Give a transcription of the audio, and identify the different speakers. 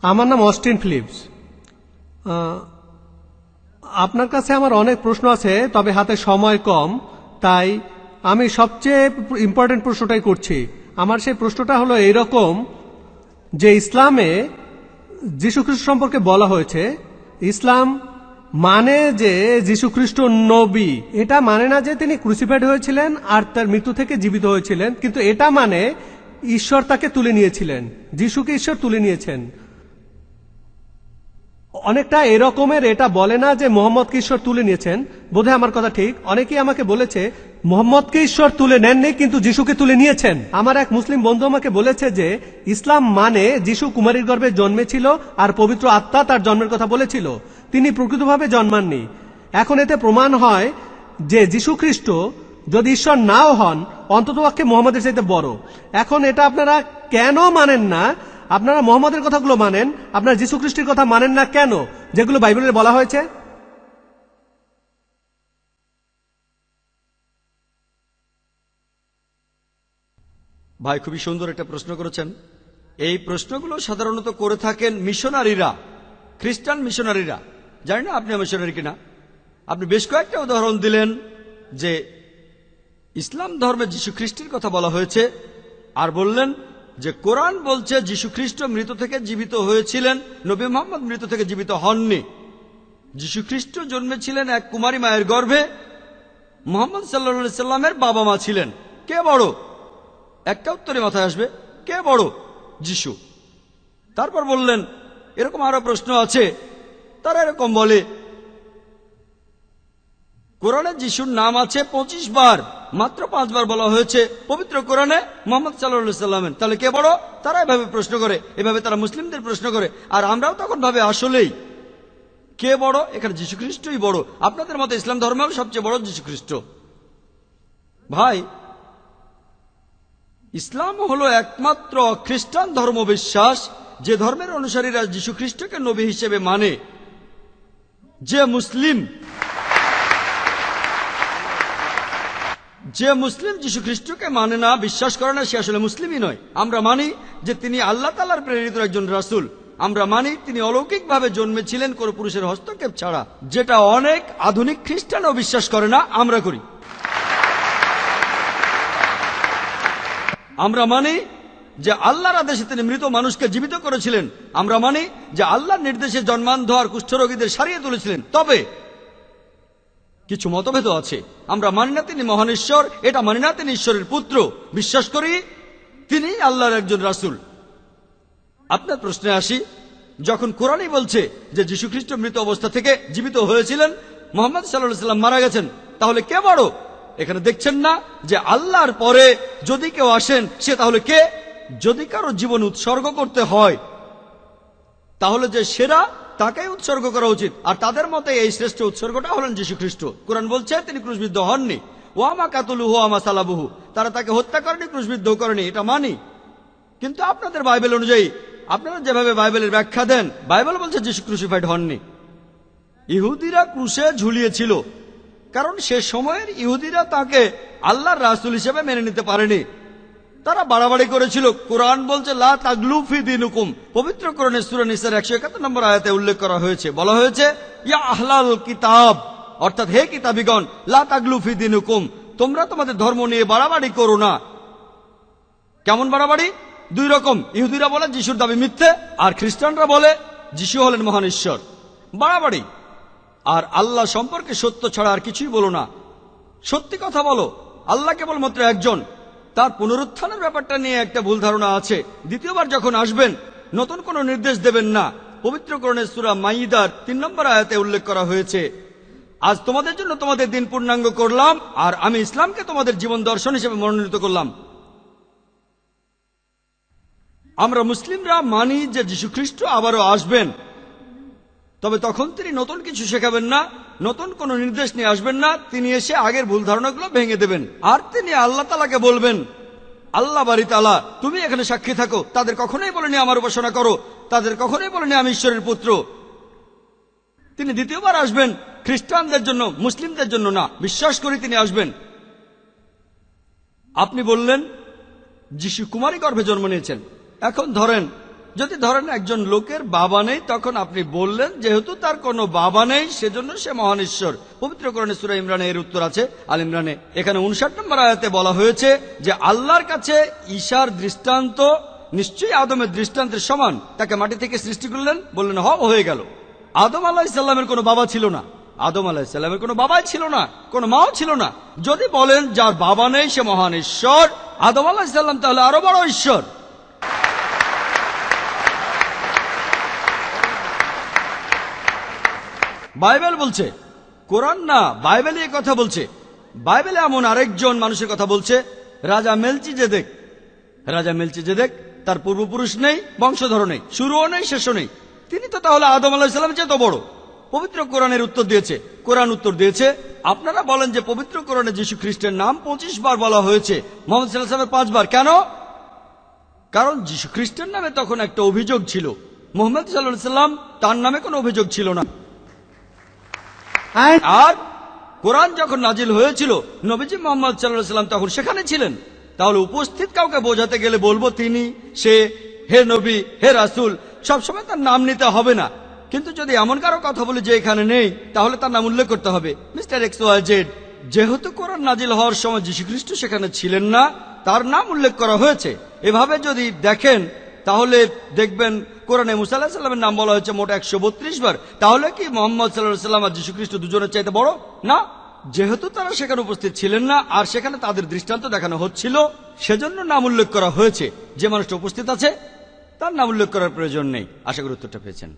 Speaker 1: আমার নাম Austin Philips. আপনার কাছে আমার অনেক প্রশ্ন আছে, তবে হাতে সময় কম, তাই আমি সবচেয়ে ইম্পর্টেন্ট প্রশ্নটাই করছি। আমার সেই প্রশ্নটা হলো এইরকম যে ইসলামে যীশুখ্রিস্ট সম্পর্কে বলা হয়েছে, ইসলাম মানে যে যীশুখ্রিস্ট নবী, এটা মানে না যে তিনি ক্রুসিফাইড হয়েছিলেন আর তার মৃত্যু থেকে জীবিত হয়েছিলেন, কিন্তু এটা মানে ঈশ্বর তাকে তুলে নিয়েছিলেন, যীশুকে ঈশ্বর তুলে নিয়েছেন। অনেকটা এরকমের, এটা বলে না যে মোহাম্মদকে ঈশ্বর তুলে নিয়েছেন, বোধহয় আমার কথা ঠিক। অনেকেই আমাকে বলেছে মোহাম্মদকে ঈশ্বর তুলে নেননি, কিন্তু যিশুকে তুলে নিয়েছেন। আমার এক মুসলিম বন্ধু আমাকে বলেছে যে ইসলাম মানে যিশু কুমারীর গর্ভে জন্মেছিল আর পবিত্র আত্মা তার জন্মের কথা বলেছিল, তিনি প্রকৃতভাবে জন্মাননি। এখন এতে প্রমাণ হয় যে যীশু খ্রিস্ট যদি ঈশ্বর নাও হন, অন্ততপক্ষে মোহাম্মদের চাইতে বড়। এখন এটা আপনারা কেন মানেন না? আপনারা মোহাম্মদের কথাগুলো মানেন, আপনারা যীশু খ্রিস্টের কথা মানেন না কেন, যেগুলো বাইবেলে বলা হয়েছে?
Speaker 2: ভাই খুবই সুন্দর একটা প্রশ্ন করেছেন। এই প্রশ্নগুলো সাধারণত করে থাকেন মিশনারিরা, খ্রিস্টান মিশনারিরা। জানি না আপনি মিশনারি কিনা। আপনি বেশ কয়েকটা উদাহরণ দিলেন যে ইসলাম ধর্মে যীশু খ্রিস্টের কথা বলা হয়েছে, আর বললেন যে কোরআন বলছে যীশু খ্রিস্ট মৃত থেকে জীবিত হয়েছিলেন, নবী মুহাম্মদ মৃত থেকে জীবিত হননি। যীশু খ্রিস্ট জন্মেছিলেন এক কুমারী মায়ের গর্ভে, মুহাম্মদ সাল্লাল্লাহু আলাইহি সাল্লামের বাবা মা ছিলেন। কে বড়? একটা উত্তরে মাথায় আসবে, কে বড়? যীশু। তারপর বললেন এরকম আরো প্রশ্ন আছে। তারা এরকম বলে কোরআনে যিশুর নাম আছে 25 বার, মাত্র 5 বার বলা হয়েছে পবিত্র কোরআনে মুহাম্মদ সাল্লাল্লাহু আলাইহি সাল্লামের। তাহলে কে বড়? তারা এভাবে প্রশ্ন করে, এভাবে তারা মুসলিমদের প্রশ্ন করে, আর আমরাও তখন ভাবে আসলেই কে বড়? এখানে যীশু খ্রিস্টই বড়। আপনাদের মতে ইসলাম ধর্মেও সবচেয়ে বড় যীশু খ্রিস্ট। ভাই, ইসলাম হলো একমাত্র খ্রিস্টান ধর্ম বিশ্বাস যে ধর্মের অনুসারীরা যীশু খ্রিস্টকে নবী হিসেবে মানে। যে মুসলিম যীশু খ্রিস্টকে মানে না, বিশ্বাস করে না, সে আসলে মুসলিমই নয়। আমরা মানি যে তিনি আল্লাহ তাআলার প্রেরিত একজন রাসূল। আমরা মানি তিনি অলৌকিকভাবে জন্মেছিলেন কোনো পুরুষের হস্তক্ষেপ ছাড়া, যেটা অনেক আধুনিক খ্রিস্টানও বিশ্বাস করে না, আমরা করি। আমরা মানি যে আল্লাহর আদেশে তিনি মৃত মানুষকে জীবিত করেছিলেন। আমরা মানি যে আল্লাহর নির্দেশে জন্মান্ধ আর কুষ্ঠরোগীদের সারিয়ে তুলেছিলেন। তবে কিছু মতভেদ আছে। আমরা মানি না তিনি মহান ঈশ্বর, এটা মানি না তিনি ঈশ্বরের পুত্র, বিশ্বাস করি তিনি আল্লাহর একজন রাসূল। আপনার প্রশ্নে আসি, যখন কোরআনই বলছে যে যীশু খ্রিস্ট মৃত অবস্থা থেকে জীবিত হয়েছিলেন, মুহাম্মদ সাল্লাল্লাহু আলাইহি সাল্লাম মারা গেছেন, তাহলে কে বড়? এখানে দেখছেন না যে আল্লাহর পরে যদি কেউ আসেন সে তাহলে কে? যদি কারো জীবন উৎসর্গ করতে হয় তাহলে যে সেরা তাকেই উৎসর্গ করা উচিত, আর তাদের মতে এই শ্রেষ্ঠ উৎসর্গটা হলেন যীশু খ্রিস্ট। কোরআন বলছে তিনি ক্রুশবিদ্ধ হননি। ওয়ামা কাতুলুহু ওয়ামা সালাবুহু, তারা তাকে হত্যা করেনি, ক্রুশবিদ্ধ করেনি, এটা মানি। কিন্তু আপনাদের বাইবেল অনুযায়ী, আপনারা যেভাবে বাইবেলের ব্যাখ্যা দেন, বাইবেল বলছে যীশু ক্রুসিফাইড হননি। ইহুদিরা ক্রুশে ঝুলিয়েছিল, কারণ সে সময়ের ইহুদিরা তাকে আল্লাহর রাসূল হিসেবে মেনে নিতে পারেনি। তারা বাড়াবাড়ি করেছিল। কোরআন বলছে লা তাগলু ফি দীনিকুম, পবিত্র কোরআনের সূরা নিসার 171 নম্বর আয়াতে উল্লেখ করা হয়েছে, বলা হয়েছে ইয়া আহলাল কিতাব, অর্থাৎ হে কিতাবীগণ, লা তাগলু ফি দীনিকুম, তোমরা তোমাদের ধর্ম নিয়ে বাড়াবাড়ি করো না। কেমন বাড়াবাড়ি? দুই রকম। ইহুদিরা বলে যিশুর দাবি মিথ্যে, আর খ্রিস্টানরা বলে যিশু হলেন মহান ঈশ্বর। বাড়াবাড়ি। আর আল্লাহ সম্পর্কে সত্য ছাড়া আর কিছুই বলো না, সত্যি কথা বলো। আল্লাহ কেবলমাত্র একজন। তার পুনরুত্থানের ব্যাপারটা নিয়ে একটা ভুল ধারণা আছে। দ্বিতীয়বার যখন আসবেন নতুন কোনো নির্দেশ দেবেন না। পবিত্র কোরআনের সূরা মাইদার 3 নম্বর আয়াতে উল্লেখ করা হয়েছে, আজ তোমাদের জন্য তোমাদের দিন পূর্ণাঙ্গ করলাম, আর আমি ইসলামকে তোমাদের জীবন দর্শন হিসেবে মনোনীত করলাম। আমরা মুসলিমরা মানি যে যীশু খ্রিস্ট আবারও আসবেন, তবে তখন তিনি নতুন কিছু শেখাবেন না, নতুন কোন নির্দেশ নিয়ে আসবেন না। তিনি এসে আগের ভুল ধারণাগুলো ভেঙে দেবেন, আর তিনি আল্লাহ তাআলাকে বলবেন, আল্লাহ বাড়ি তাআলা, তুমি এখানে সাক্ষী থাকো, তাদের কখনোই বলেনি আমার উপাসনা করো, তাদের কখনোই বলেনি আমি ঈশ্বরের পুত্র। তিনি দ্বিতীয়বার আসবেন খ্রিস্টানদের জন্য, মুসলিমদের জন্য না। বিশ্বাস করি তিনি আসবেন। আপনি বললেন যিশু কুমারী গর্ভে জন্ম নিয়েছেন। এখন ধরেন যদি ধরেন একজন লোকের বাবা নেই, তখন আপনি বললেন যেহেতু তার কোনো বাবা নেই সেজন্য সে মহান ঈশ্বর। পবিত্র কোরআনে সূরা ইমরানে এর উত্তর আছে, আল ইমরানে। এখানে 59 নম্বর আয়াতে বলা হয়েছে যে আল্লাহর কাছে ঈসার দৃষ্টান্ত নিশ্চয়ই আদমের দৃষ্টান্তের সমান। তাকে মাটি থেকে সৃষ্টি করলেন, বললেন হয়ে গেল। আদম আলাইহিসসালামের কোনো বাবা ছিল না, আদম আলাইহিসসালামের কোনো বাবাই ছিল না, কোনো মাও ছিল না। যদি বলেন যার বাবা নেই সে মহান ঈশ্বর, আদম আলাইহিসসালাম তাহলে আরো বড় ঈশ্বর। বাইবেল বলছে, কোরআন না, বাইবেলে এই কথা বলছে। বাইবেলে এমন আরেকজন মানুষের কথা বলছে, রাজা মেলকিজেদেক। রাজা মেলকিজেদেক, তার পূর্বপুরুষ নেই, বংশধর নেই, শুরুও নেই, শেষও নেই। তিনি তো তাহলে আদম আলাইহিসসালামের চেয়ে তো বড়। পবিত্র কোরআনের উত্তর দিয়েছে, কোরআন উত্তর দিয়েছে। আপনারা বলেন যে পবিত্র কোরআনে যীশু খ্রিস্টের নাম 25 বার বলা হয়েছে, মুহাম্মদ সাল্লাল্লাহু আলাইহি ওয়াসাল্লামের 5 বার। কেন? কারণ যীশু খ্রিস্টের নামে তখন একটা অভিযোগ ছিল, মুহাম্মদ সাল্লাল্লাহু আলাইহি ওয়াসাল্লাম তার নামে কোনো অভিযোগ ছিল না। আর কোরআন যখন নাজিল হয়েছিল, নবীজি মুহাম্মদ সাল্লাল্লাহু আলাইহি ওয়াসাল্লাম তখন সেখানে ছিলেন। তাহলে উপস্থিত কাউকে বোঝাতে গেলে বলবো তিনি, সে, হে নবী, হে রাসূল, সবসময় তার নাম নিতে হবে না। কিন্তু যদি এমন কারো কথা বলি যে এখানে নেই, তাহলে তার নাম উল্লেখ করতে হবে, মিস্টার XYZ। যেহেতু কোরআন নাজিল হওয়ার সময় যীশু খ্রিস্ট সেখানে ছিলেন না, তার নাম উল্লেখ করা হয়েছে। এভাবে যদি দেখেন তাহলে দেখবেন কোরআনে মুসা আলাইহিস সালামের নাম বলা হয়েছে মোট 132 বার। তাহলে কি মুহাম্মদ সাল্লাল্লাহু আলাইহি ওয়াসাল্লাম আর যীশু খ্রিস্ট দুজনের চাইতে বড়? না, যেহেতু তারা সেখানে উপস্থিত ছিলেন না আর সেখানে তাদের দৃষ্টান্ত দেখানো হচ্ছিল, সেজন্য নাম উল্লেখ করা হয়েছে। যে মানুষটা উপস্থিত আছে তার নাম উল্লেখ করার প্রয়োজন নেই। আশা করি উত্তরটা পেয়েছেন।